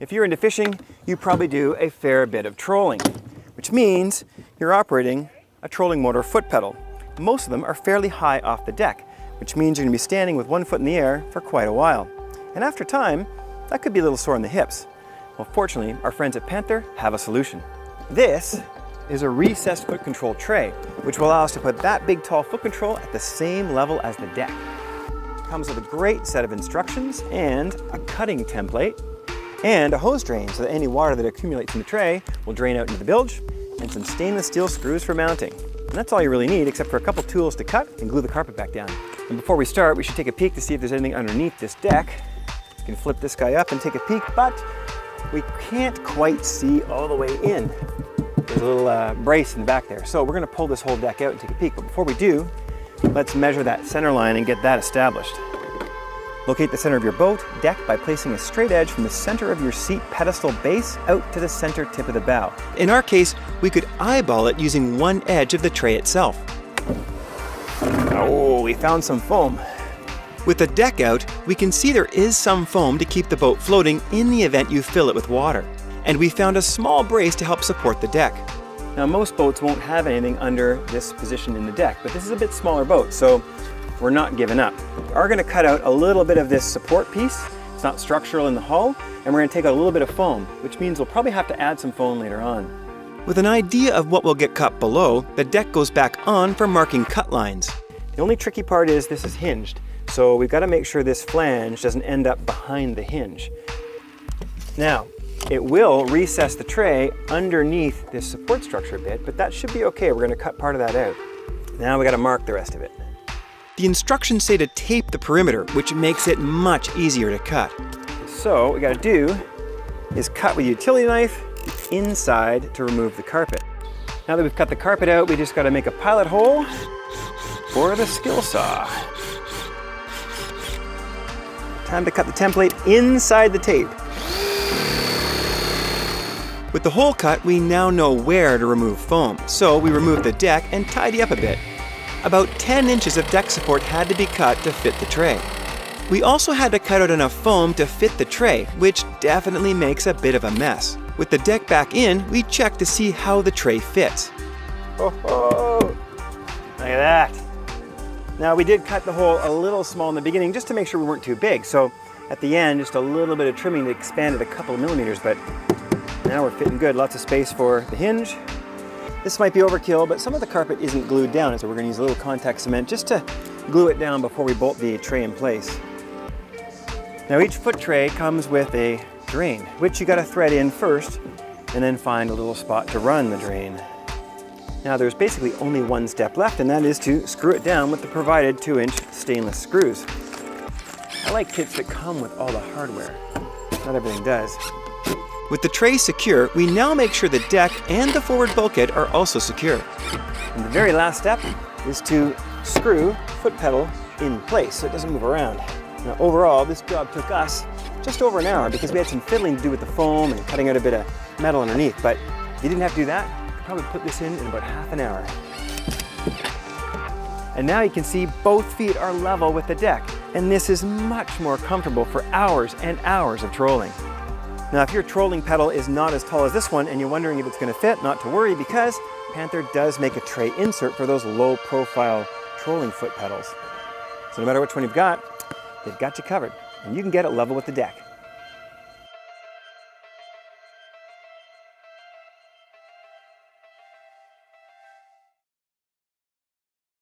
If you're into fishing, you probably do a fair bit of trolling, which means you're operating a trolling motor foot pedal. Most of them are fairly high off the deck, which means you're going to be standing with one foot in the air for quite a while. And after time, that could be a little sore in the hips. Well, fortunately, our friends at Panther have a solution. This is a recessed foot control tray, which will allow us to put that big tall foot control at the same level as the deck. It comes with a great set of instructions and a cutting template and a hose drain so that any water that accumulates in the tray will drain out into the bilge, and some stainless steel screws for mounting. And that's all you really need, except for a couple tools to cut and glue the carpet back down. And before we start, we should take a peek to see if there's anything underneath this deck. You can flip this guy up and take a peek, but we can't quite see all the way in. There's a little brace in the back there. So we're gonna pull this whole deck out and take a peek. But before we do, let's measure that center line and get that established. Locate the center of your boat deck by placing a straight edge from the center of your seat pedestal base out to the center tip of the bow. In our case, we could eyeball it using one edge of the tray itself. Oh, we found some foam. With the deck out, we can see there is some foam to keep the boat floating in the event you fill it with water. And we found a small brace to help support the deck. Now, most boats won't have anything under this position in the deck, but this is a bit smaller boat, so we're not giving up. We are going to cut out a little bit of this support piece. It's not structural in the hull, and we're going to take out a little bit of foam, which means we'll probably have to add some foam later on. With an idea of what will get cut below, the deck goes back on for marking cut lines. The only tricky part is this is hinged, so we've got to make sure this flange doesn't end up behind the hinge. Now, it will recess the tray underneath this support structure a bit, but that should be okay. We're going to cut part of that out. Now we got to mark the rest of it. The instructions say to tape the perimeter, which makes it much easier to cut. So what we got to do is cut with a utility knife inside to remove the carpet. Now that we've cut the carpet out, we just got to make a pilot hole for the skill saw. Time to cut the template inside the tape. With the hole cut, we now know where to remove foam, so we remove the deck and tidy up a bit. About 10 inches of deck support had to be cut to fit the tray. We also had to cut out enough foam to fit the tray, which definitely makes a bit of a mess. With the deck back in, we checked to see how the tray fits. Oh, look at that. Now, we did cut the hole a little small in the beginning just to make sure we weren't too big. So at the end, just a little bit of trimming to expand it a couple of millimeters, but now we're fitting good. Lots of space for the hinge. This might be overkill, but some of the carpet isn't glued down, so we're gonna use a little contact cement just to glue it down before we bolt the tray in place. Now, each foot tray comes with a drain, which you gotta thread in first, and then find a little spot to run the drain. Now, there's basically only one step left, and that is to screw it down with the provided 2-inch stainless screws. I like kits that come with all the hardware. Not everything does. With the tray secure, we now make sure the deck and the forward bulkhead are also secure. And the very last step is to screw foot pedal in place so it doesn't move around. Now, overall, this job took us just over an hour because we had some fiddling to do with the foam and cutting out a bit of metal underneath, but if you didn't have to do that, you could probably put this in about half an hour. And now you can see both feet are level with the deck, and this is much more comfortable for hours and hours of trolling. Now, if your trolling pedal is not as tall as this one and you're wondering if it's going to fit, not to worry, because Panther does make a tray insert for those low-profile trolling foot pedals. So no matter which one you've got, they've got you covered, and you can get it level with the deck.